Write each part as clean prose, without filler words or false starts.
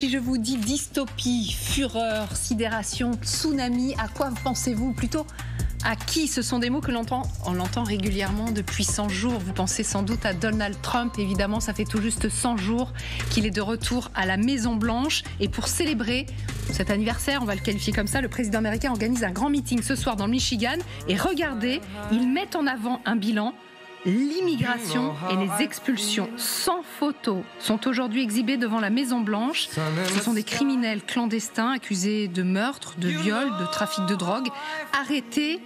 Si je vous dis dystopie, fureur, sidération, tsunami, à quoi pensez-vous? Plutôt à qui? Ce sont des mots que on l'entend régulièrement depuis 100 jours. Vous pensez sans doute à Donald Trump, évidemment, ça fait tout juste 100 jours qu'il est de retour à la Maison-Blanche. Et pour célébrer cet anniversaire, on va le qualifier comme ça, le président américain organise un grand meeting ce soir dans le Michigan. Et regardez, ils mettent en avant un bilan. L'immigration et les expulsions sans photo sont aujourd'hui exhibées devant la Maison-Blanche. Ce sont des criminels clandestins accusés de meurtre, de viol, de trafic de drogue, arrêtés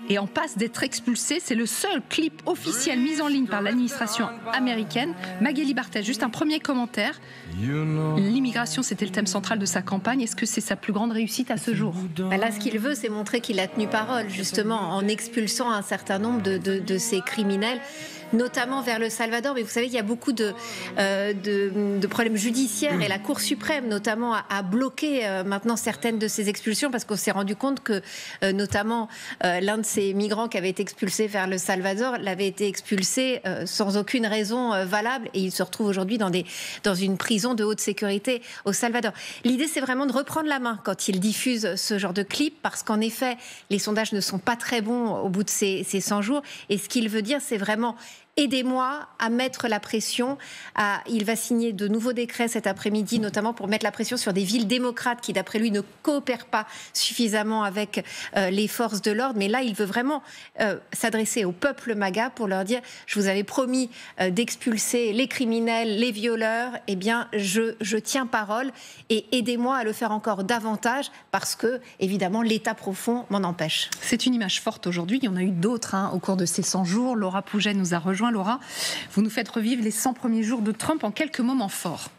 et en passe d'être expulsés. C'est le seul clip officiel mis en ligne par l'administration américaine. Magali Barthès, juste un premier commentaire. L'immigration, c'était le thème central de sa campagne. Est-ce que c'est sa plus grande réussite à ce jour? Là, ce qu'il veut, c'est montrer qu'il a tenu parole, justement, en expulsant un certain nombre de ces criminels, notamment vers le Salvador. Mais vous savez, il y a beaucoup de problèmes judiciaires et la Cour suprême, notamment, a bloqué maintenant certaines de ces expulsions parce qu'on s'est rendu compte que, notamment, l'un de ces migrants qui avait été expulsé vers le Salvador l'avait été expulsé sans aucune raison valable et il se retrouve aujourd'hui dans une prison de haute sécurité au Salvador. L'idée, c'est vraiment de reprendre la main quand il diffuse ce genre de clip parce qu'en effet, les sondages ne sont pas très bons au bout de ces 100 jours et ce qu'il veut dire, c'est vraiment aidez-moi à mettre la pression. Il va signer de nouveaux décrets cet après-midi, notamment pour mettre la pression sur des villes démocrates qui, d'après lui, ne coopèrent pas suffisamment avec les forces de l'ordre. Mais là, il veut vraiment s'adresser au peuple MAGA pour leur dire « Je vous avais promis d'expulser les criminels, les violeurs. Eh bien, je tiens parole et aidez-moi à le faire encore davantage parce que, évidemment, l'état profond m'en empêche. » C'est une image forte aujourd'hui. Il y en a eu d'autres au cours de ces 100 jours. Laura Pouget nous a rejoint. Laura, vous nous faites revivre les 100 premiers jours de Trump en quelques moments forts.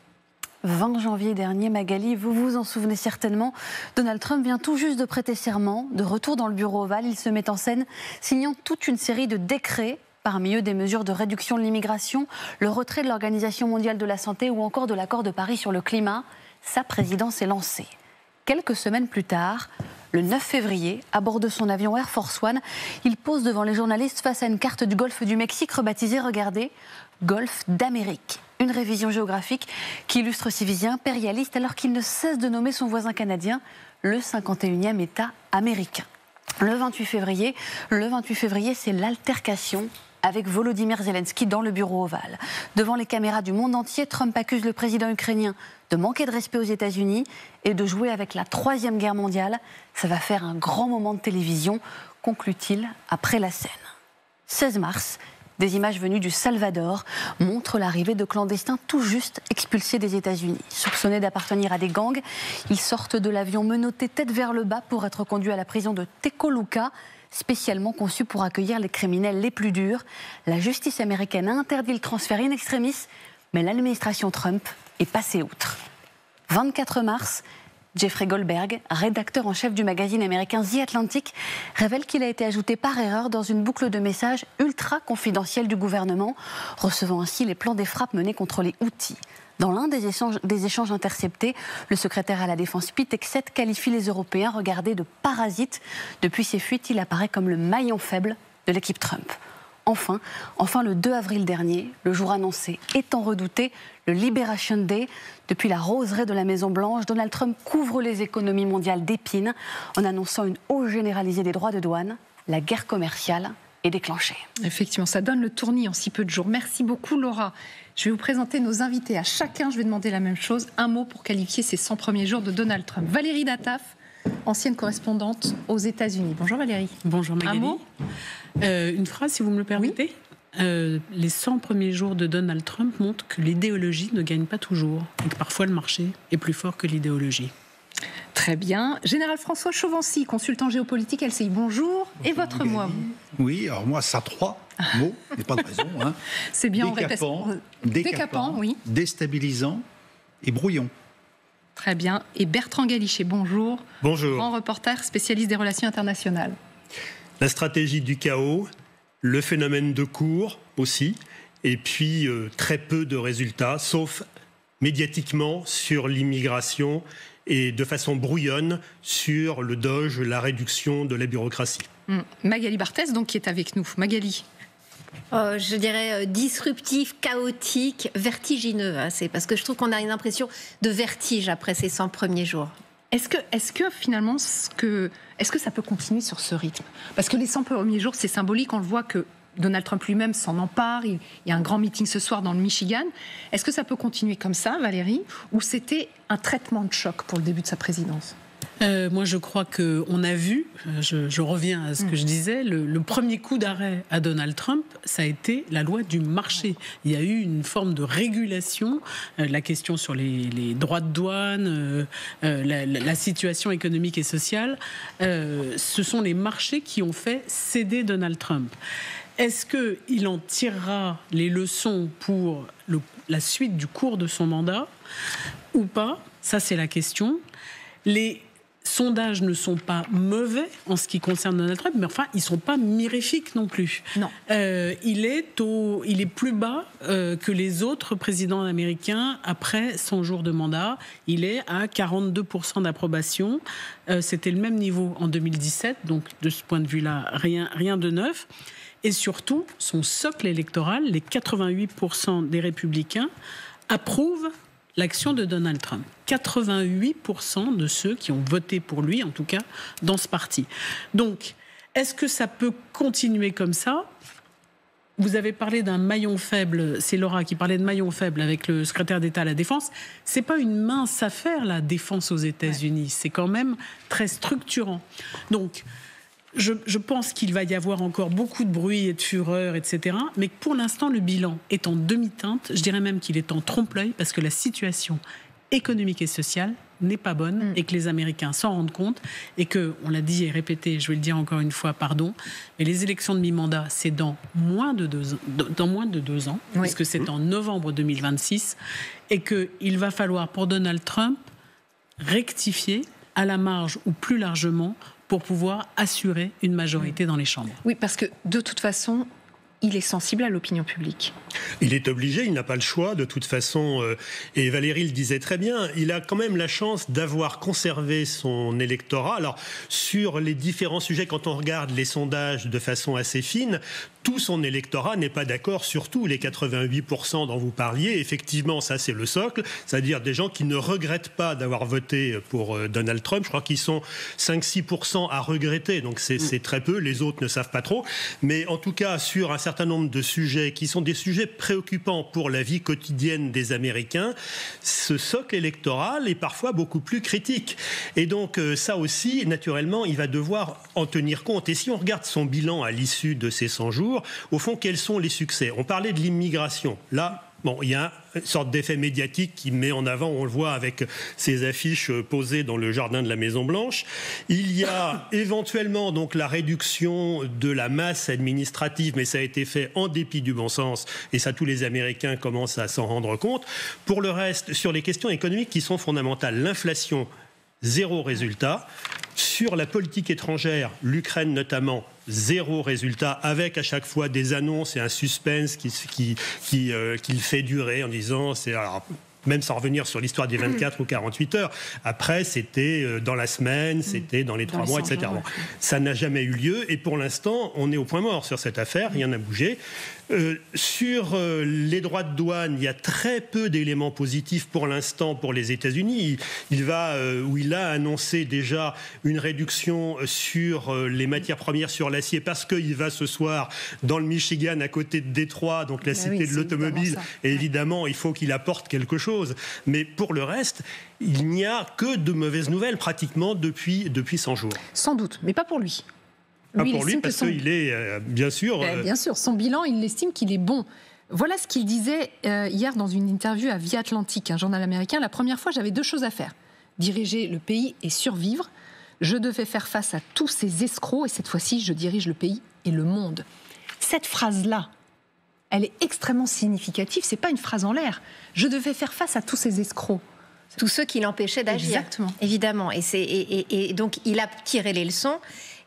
20 janvier dernier, Magali, vous vous en souvenez certainement, Donald Trump vient tout juste de prêter serment, de retour dans le bureau ovale, il se met en scène, signant toute une série de décrets, parmi eux des mesures de réduction de l'immigration, le retrait de l'Organisation mondiale de la santé ou encore de l'accord de Paris sur le climat. Sa présidence est lancée. Quelques semaines plus tard, le 9 février, à bord de son avion Air Force One, il pose devant les journalistes face à une carte du golfe du Mexique rebaptisée, regardez, Golfe d'Amérique. Une révision géographique qui illustre ses visions impérialistes alors qu'il ne cesse de nommer son voisin canadien le 51e État américain. Le 28 février, c'est l'altercation avec Volodymyr Zelensky dans le bureau ovale. Devant les caméras du monde entier, Trump accuse le président ukrainien de manquer de respect aux États-Unis et de jouer avec la Troisième Guerre mondiale. Ça va faire un grand moment de télévision, conclut-il après la scène. 16 mars, des images venues du Salvador montrent l'arrivée de clandestins tout juste expulsés des États-Unis. Soupçonnés d'appartenir à des gangs, ils sortent de l'avion menottés tête vers le bas pour être conduits à la prison de Tecoluca, spécialement conçue pour accueillir les criminels les plus durs. La justice américaine a interdit le transfert in extremis, mais l'administration Trump est passée outre. 24 mars, Jeffrey Goldberg, rédacteur en chef du magazine américain The Atlantic, révèle qu'il a été ajouté par erreur dans une boucle de messages ultra confidentielle du gouvernement, recevant ainsi les plans des frappes menées contre les Houthis. Dans l'un des échanges interceptés, le secrétaire à la défense Pete Hegseth qualifie les Européens regardés de parasites. Depuis ces fuites, il apparaît comme le maillon faible de l'équipe Trump. Enfin, le 2 avril dernier, le jour annoncé étant redouté, le Liberation Day. Depuis la roseraie de la Maison-Blanche, Donald Trump couvre les économies mondiales d'épines en annonçant une hausse généralisée des droits de douane. La guerre commerciale est déclenchée. Effectivement, ça donne le tournis en si peu de jours. Merci beaucoup, Laura. Je vais vous présenter nos invités. À chacun, je vais demander la même chose. Un mot pour qualifier ces 100 premiers jours de Donald Trump. Valérie Nataf, ancienne correspondante aux États-Unis. Bonjour Valérie. Bonjour Magali. Un mot ? Une phrase, si vous me le permettez. Oui. Les 100 premiers jours de Donald Trump montrent que l'idéologie ne gagne pas toujours et que parfois le marché est plus fort que l'idéologie. Très bien. Général François Chauvency, consultant géopolitique LCI. Bonjour. Et votre mot à vous ? Oui, alors moi, ça 3 mots, il n'y a pas de raison. C'est bien, décapant, oui. Déstabilisant et brouillon. Très bien. Et Bertrand Galichet, bonjour. Bonjour. Grand reporter spécialiste des relations internationales. La stratégie du chaos, le phénomène de cours aussi, et puis très peu de résultats, sauf médiatiquement sur l'immigration et de façon brouillonne sur le DOGE, la réduction de la bureaucratie. Magali Barthès, donc, qui est avec nous. Magali. Je dirais disruptif, chaotique, vertigineux. C'est parce que je trouve qu'on a une impression de vertige après ces 100 premiers jours. Est-ce que finalement, est-ce que ça peut continuer sur ce rythme ? Parce que les 100 premiers jours, c'est symbolique, on le voit que Donald Trump lui-même s'en empare, il y a un grand meeting ce soir dans le Michigan. Est-ce que ça peut continuer comme ça, Valérie, ou c'était un traitement de choc pour le début de sa présidence ? Moi, je crois qu'on a vu, je reviens à ce que je disais, le premier coup d'arrêt à Donald Trump, ça a été la loi du marché. Il y a eu une forme de régulation, la question sur les droits de douane, la situation économique et sociale. Ce sont les marchés qui ont fait céder Donald Trump. Est-ce qu'il en tirera les leçons pour la suite du cours de son mandat ou pas ? Ça, c'est la question. Les sondages ne sont pas mauvais en ce qui concerne Donald Trump, mais enfin, ils ne sont pas mirifiques non plus. Non. Il est plus bas que les autres présidents américains après 100 jours de mandat. Il est à 42% d'approbation. C'était le même niveau en 2017, donc de ce point de vue-là, rien de neuf. Et surtout, son socle électoral, les 88% des républicains, approuvent l'action de Donald Trump. 88% de ceux qui ont voté pour lui, en tout cas, dans ce parti. Donc, est-ce que ça peut continuer comme ça ? Vous avez parlé d'un maillon faible, c'est Laura qui parlait de maillon faible avec le secrétaire d'État à la Défense. C'est pas une mince affaire, la défense aux États-Unis. Ouais. C'est quand même très structurant. Donc, je pense qu'il va y avoir encore beaucoup de bruit et de fureur, etc. Mais pour l'instant, le bilan est en demi-teinte. Je dirais même qu'il est en trompe-l'œil parce que la situation économique et sociale n'est pas bonne et que les Américains s'en rendent compte et que, on l'a dit et répété, je vais le dire encore une fois, pardon, mais les élections de mi-mandat, c'est dans moins de 2 ans, oui. Puisque c'est en novembre 2026 et qu'il va falloir pour Donald Trump rectifier à la marge ou plus largement pour pouvoir assurer une majorité dans les chambres. Oui, parce que de toute façon, il est sensible à l'opinion publique. Il est obligé, il n'a pas le choix de toute façon. Et Valérie le disait très bien, il a quand même la chance d'avoir conservé son électorat. Alors, sur les différents sujets, quand on regarde les sondages de façon assez fine, tout son électorat n'est pas d'accord sur tout. Les 88% dont vous parliez, effectivement, ça c'est le socle, c'est-à-dire des gens qui ne regrettent pas d'avoir voté pour Donald Trump. Je crois qu'ils sont 5-6% à regretter, donc c'est très peu, les autres ne savent pas trop. Mais en tout cas, sur un certain nombre de sujets qui sont des sujets préoccupants pour la vie quotidienne des Américains, ce socle électoral est parfois beaucoup plus critique. Et donc ça aussi, naturellement, il va devoir en tenir compte. Et si on regarde son bilan à l'issue de ces 100 jours, au fond, quels sont les succès ? On parlait de l'immigration. Là, bon, il y a une sorte d'effet médiatique qui met en avant, on le voit avec ces affiches posées dans le jardin de la Maison-Blanche. Il y a éventuellement donc la réduction de la masse administrative, mais ça a été fait en dépit du bon sens, et ça tous les Américains commencent à s'en rendre compte. Pour le reste, sur les questions économiques qui sont fondamentales, l'inflation, 0 résultat. Sur la politique étrangère, l'Ukraine notamment, 0 résultat, avec à chaque fois des annonces et un suspense qu'il fait durer en disant... même sans revenir sur l'histoire des 24 ou 48 heures. Après, c'était dans la semaine, c'était dans les 3 mois, etc. Bon, ça n'a jamais eu lieu. Et pour l'instant, on est au point mort sur cette affaire. Rien n'a bougé. Sur les droits de douane, il y a très peu d'éléments positifs pour l'instant pour les États-Unis. Il a annoncé déjà une réduction sur les matières premières, sur l'acier, parce qu'il va ce soir dans le Michigan, à côté de Détroit, donc la cité de l'automobile. Et évidemment, il faut qu'il apporte quelque chose. Mais pour le reste, il n'y a que de mauvaises nouvelles pratiquement depuis 100 jours. Sans doute, mais pas pour lui. Pas pour lui, parce qu'il est, bien sûr... Bien sûr, son bilan, il estime qu'il est bon. Voilà ce qu'il disait hier dans une interview à Via Atlantic, un journal américain. La première fois, j'avais 2 choses à faire. Diriger le pays et survivre. Je devais faire face à tous ces escrocs, et cette fois-ci, je dirige le pays et le monde. Cette phrase-là, elle est extrêmement significative. C'est pas une phrase en l'air. Je devais faire face à tous ces escrocs. Tous ceux qui l'empêchaient d'agir. Exactement. Évidemment. Et donc, il a tiré les leçons.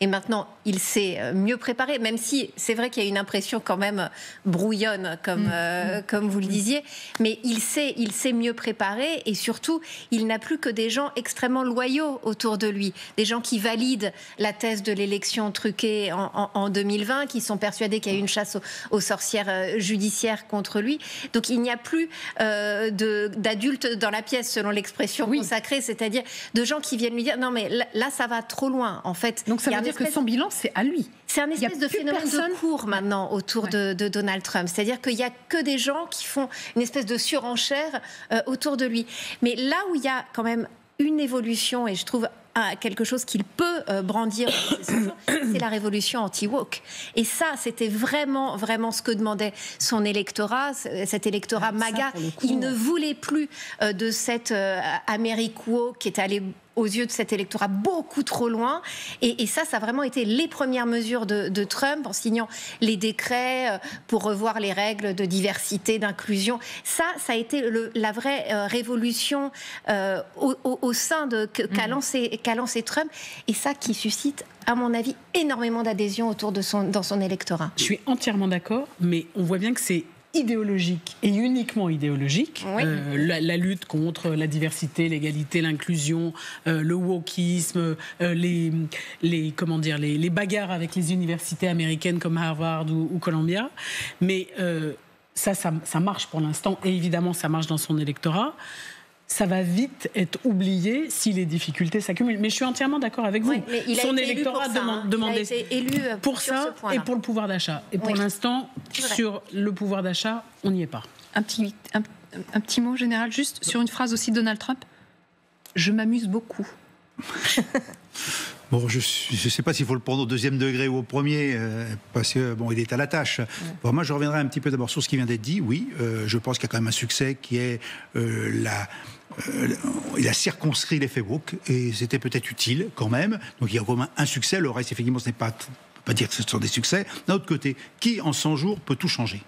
et maintenant il s'est mieux préparé, même si c'est vrai qu'il y a une impression quand même brouillonne, comme vous le disiez, mais il s'est mieux préparé, et surtout, il n'a plus que des gens extrêmement loyaux autour de lui, des gens qui valident la thèse de l'élection truquée en 2020, qui sont persuadés qu'il y a eu une chasse aux sorcières judiciaires contre lui. Donc il n'y a plus d'adultes dans la pièce, selon l'expression consacrée, c'est-à-dire de gens qui viennent lui dire non mais là ça va trop loin en fait. Donc ça veut dire que son bilan c'est à lui. C'est un espèce de phénomène de cours maintenant autour de Donald Trump, c'est-à-dire qu'il n'y a que des gens qui font une espèce de surenchère autour de lui. Mais là où il y a quand même une évolution, et je trouve quelque chose qu'il peut brandir, c'est la révolution anti-woke. Et ça, c'était vraiment, vraiment ce que demandait son électorat, cet électorat MAGA. Il ne voulait plus de cette Amérique woke qui est allée aux yeux de cet électorat beaucoup trop loin. Et ça a vraiment été les premières mesures de Trump en signant les décrets pour revoir les règles de diversité, d'inclusion. Ça a été la vraie révolution au sein qu'a lancé Trump, et ça qui suscite, à mon avis, énormément d'adhésion dans son électorat. Je suis entièrement d'accord, mais on voit bien que c'est idéologique et uniquement idéologique. Oui. La lutte contre la diversité, l'égalité, l'inclusion, le wokisme, les bagarres avec les universités américaines comme Harvard ou Columbia. Mais ça marche pour l'instant, et évidemment ça marche dans son électorat. Ça va vite être oublié si les difficultés s'accumulent. Mais je suis entièrement d'accord avec vous. Oui, son électorat demandait il a été élu pour ça et pour le pouvoir d'achat. Et pour l'instant, sur le pouvoir d'achat, on n'y est pas. Un petit mot général, juste sur une phrase aussi de Donald Trump. Je m'amuse beaucoup. Bon, je ne sais pas s'il faut le prendre au deuxième degré ou au premier, parce que il est à la tâche. Bon, moi, je reviendrai un petit peu d'abord sur ce qui vient d'être dit. Oui, je pense qu'il y a quand même un succès qui est il a circonscrit l'effet woke, et c'était peut-être utile quand même. Donc il y a quand même un succès. Le reste, effectivement, ce n'est pas, on peut pas dire que ce sont des succès. D'un autre côté, qui en 100 jours peut tout changer ?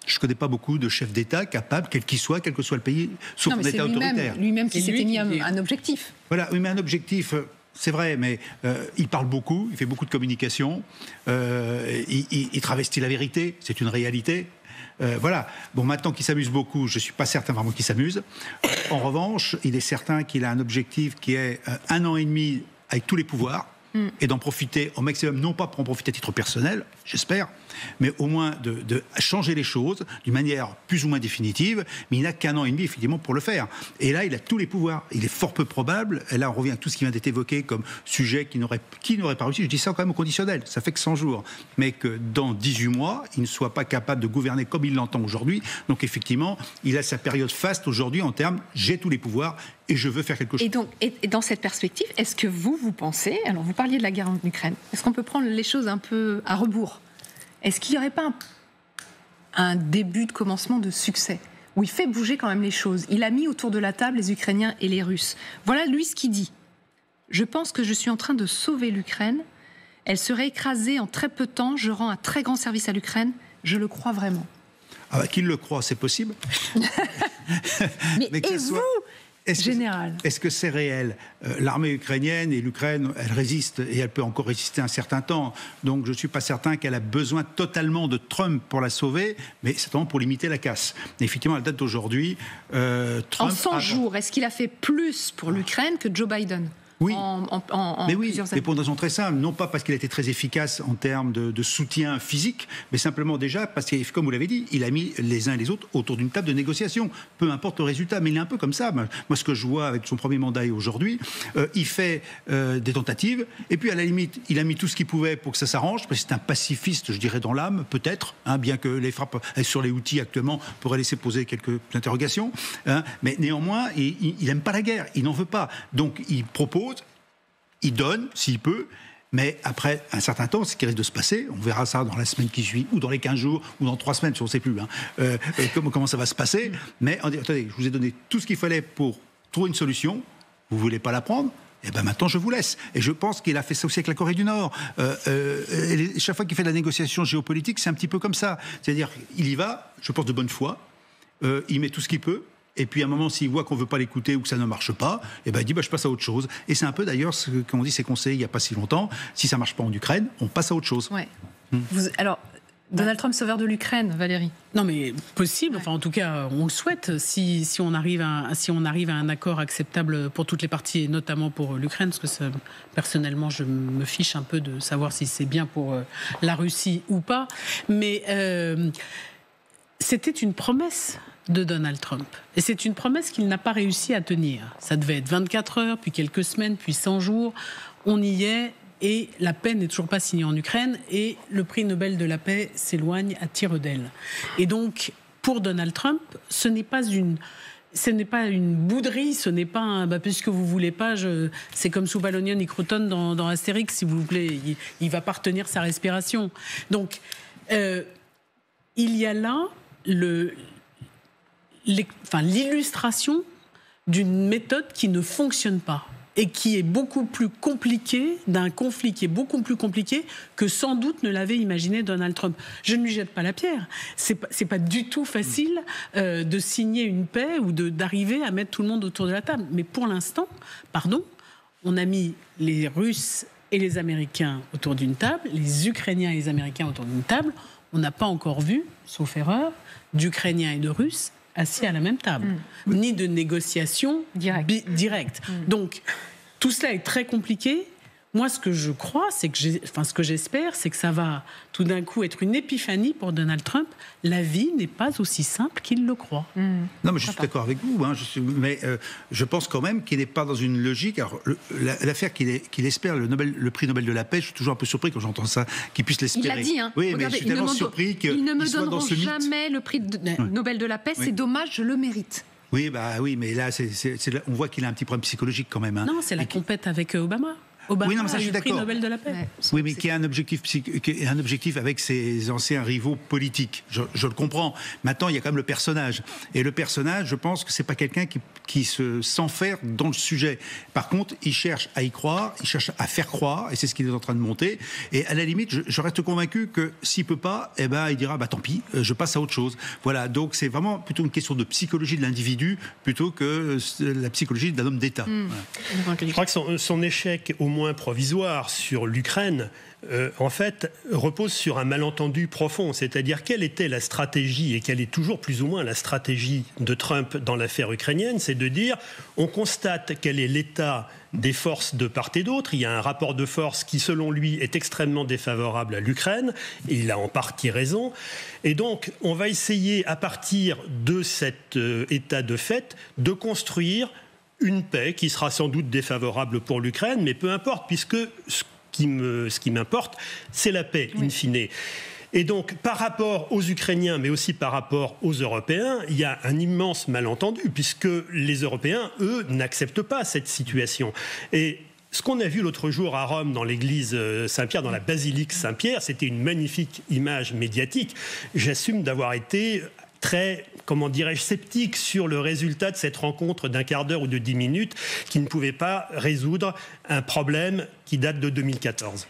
Je ne connais pas beaucoup de chefs d'État capables, quel qu'il soit, quel que soit le pays, sauf un État autoritaire. Lui-même qui s'était mis un objectif. Voilà, oui, mais un objectif. C'est vrai, mais il parle beaucoup, il fait beaucoup de communication, il travestit la vérité, c'est une réalité. Voilà. Bon, maintenant qu'il s'amuse beaucoup, je ne suis pas certain vraiment qu'il s'amuse. En revanche, il est certain qu'il a un objectif qui est 1 an et demi avec tous les pouvoirs, et d'en profiter au maximum, non pas pour en profiter à titre personnel, j'espère, mais au moins de changer les choses d'une manière plus ou moins définitive. Mais il n'a qu'1 an et demi, effectivement, pour le faire. Et là, il a tous les pouvoirs. Il est fort peu probable, et là on revient à tout ce qui vient d'être évoqué comme sujet qui n'aurait pas réussi, je dis ça quand même au conditionnel, ça fait que 100 jours, mais que dans 18 mois, il ne soit pas capable de gouverner comme il l'entend aujourd'hui. Donc effectivement, il a sa période faste aujourd'hui en termes, j'ai tous les pouvoirs et je veux faire quelque chose. Et donc, et dans cette perspective, est-ce que vous pensez, alors vous parliez de la guerre en Ukraine, est-ce qu'on peut prendre les choses un peu à rebours ? Est-ce qu'il n'y aurait pas un début de commencement de succès où il fait bouger quand même les choses ? Il a mis autour de la table les Ukrainiens et les Russes. Voilà lui ce qu'il dit. Je pense que je suis en train de sauver l'Ukraine. Elle serait écrasée en très peu de temps. Je rends un très grand service à l'Ukraine. Je le crois vraiment. Ah bah, qu'il le croit, c'est possible. Mais que et vous Général. Est-ce que c'est réel ? L'armée ukrainienne et l'Ukraine, elle résiste, et elle peut encore résister un certain temps. Donc je ne suis pas certain qu'elle a besoin totalement de Trump pour la sauver, mais c'est vraiment pour limiter la casse. Et effectivement, à la date d'aujourd'hui, Trump... En 100 jours, est-ce qu'il a fait plus pour l'Ukraine que Joe Biden ? Oui, mais oui, plusieurs années. mais pour une raison très simple, non pas parce qu'il a été très efficace en termes de soutien physique, mais simplement déjà parce que, comme vous l'avez dit, il a mis les uns et les autres autour d'une table de négociation, peu importe le résultat, mais il est un peu comme ça. Moi, ce que je vois avec son premier mandat et aujourd'hui, il fait des tentatives, et puis à la limite, il a mis tout ce qu'il pouvait pour que ça s'arrange, parce que c'est un pacifiste, je dirais, dans l'âme, peut-être, bien que les frappes sur les outils actuellement pourraient laisser poser quelques interrogations, mais néanmoins, il n'aime pas la guerre, il n'en veut pas, donc il propose. Il donne, s'il peut, mais après un certain temps, ce qui risque de se passer, on verra ça dans la semaine qui suit, ou dans les 15 jours, ou dans 3 semaines, on ne sait plus comment ça va se passer. Mais attendez, je vous ai donné tout ce qu'il fallait pour trouver une solution, vous ne voulez pas la prendre, et bien maintenant je vous laisse. Et je pense qu'il a fait ça aussi avec la Corée du Nord. Chaque fois qu'il fait de la négociation géopolitique, c'est un petit peu comme ça. C'est-à-dire, il y va, je pense de bonne foi, il met tout ce qu'il peut, Et puis à un moment, s'il voit qu'on ne veut pas l'écouter ou que ça ne marche pas, il dit je passe à autre chose. Et c'est un peu d'ailleurs ce qu'ont dit ses conseillers il n'y a pas si longtemps. Si ça ne marche pas en Ukraine, on passe à autre chose. Ouais. Alors, Donald Trump sauveur de l'Ukraine, Valérie. Non mais possible, enfin en tout cas on le souhaite si on arrive à un accord acceptable pour toutes les parties et notamment pour l'Ukraine, parce que personnellement je me fiche un peu de savoir si c'est bien pour la Russie ou pas, mais c'était une promesse de Donald Trump. Et c'est une promesse qu'il n'a pas réussi à tenir. Ça devait être 24 heures, puis quelques semaines, puis 100 jours. On y est et la paix n'est toujours pas signée en Ukraine et le prix Nobel de la paix s'éloigne à tire d'aile. Et donc, pour Donald Trump, ce n'est pas une bouderie, ce n'est pas un puisque vous voulez pas, c'est comme Soubalonion et Croton dans Astérix, si vous voulez, il va pas retenir sa respiration. Donc, il y a là l'illustration d'une méthode qui ne fonctionne pas et qui est beaucoup plus compliquée, d'un conflit qui est beaucoup plus compliqué que sans doute ne l'avait imaginé Donald Trump. Je ne lui jette pas la pierre. C'est pas du tout facile de signer une paix ou d'arriver à mettre tout le monde autour de la table. Mais pour l'instant, on a mis les Russes et les Américains autour d'une table, les Ukrainiens et les Américains autour d'une table. On n'a pas encore vu, sauf erreur, d'Ukrainiens et de Russes assis à la même table, ni de négociation directe. Donc, tout cela est très compliqué. Moi, ce que je crois, ce que j'espère, c'est que ça va tout d'un coup être une épiphanie pour Donald Trump. La vie n'est pas aussi simple qu'il le croit. Non, mais je suis d'accord avec vous. Mais je pense quand même qu'il n'est pas dans une logique. Alors, l'affaire qu'il espère le prix Nobel de la paix, je suis toujours un peu surpris quand j'entends ça, qu'il puisse l'espérer. Il l'a dit. Oui, Regardez, mais je suis tellement surpris qu'il ils ne me soit dans ce mythe. jamais le prix Nobel de la paix. C'est dommage, je le mérite. Oui, mais là, on voit qu'il a un petit problème psychologique quand même. Non, c'est la compète avec Obama. Oui, non, mais ça, je suis d'accord. Prix Nobel de la paix. Oui, mais qui a un objectif avec ses anciens rivaux politiques. Je le comprends. Maintenant, il y a quand même le personnage. Et le personnage, je pense que c'est pas quelqu'un qui se s'enferme dans le sujet. Par contre, il cherche à y croire, il cherche à faire croire, et c'est ce qu'il est en train de monter. Et à la limite, je reste convaincu que s'il peut pas, il dira tant pis, je passe à autre chose. Voilà. Donc c'est vraiment plutôt une question de psychologie de l'individu plutôt que la psychologie d'un homme d'État. Voilà. Je crois que son échec, au moins provisoire, sur l'Ukraine, en fait, repose sur un malentendu profond. C'est-à-dire, quelle était la stratégie, et quelle est toujours plus ou moins la stratégie de Trump dans l'affaire ukrainienne, c'est de dire, on constate quel est l'état des forces de part et d'autre. Il y a un rapport de force qui, selon lui, est extrêmement défavorable à l'Ukraine. Il a en partie raison. Et donc, on va essayer, à partir de cet état de fait, de construire une paix qui sera sans doute défavorable pour l'Ukraine, mais peu importe, puisque ce qui m'importe, c'est la paix, in fine. Et donc, par rapport aux Ukrainiens, mais aussi par rapport aux Européens, il y a un immense malentendu, puisque les Européens, eux, n'acceptent pas cette situation. Et ce qu'on a vu l'autre jour à Rome, dans l'église Saint-Pierre, dans la basilique Saint-Pierre, c'était une magnifique image médiatique. J'assume d'avoir été très, sceptique sur le résultat de cette rencontre d'un quart d'heure ou de 10 minutes qui ne pouvait pas résoudre un problème qui date de 2014.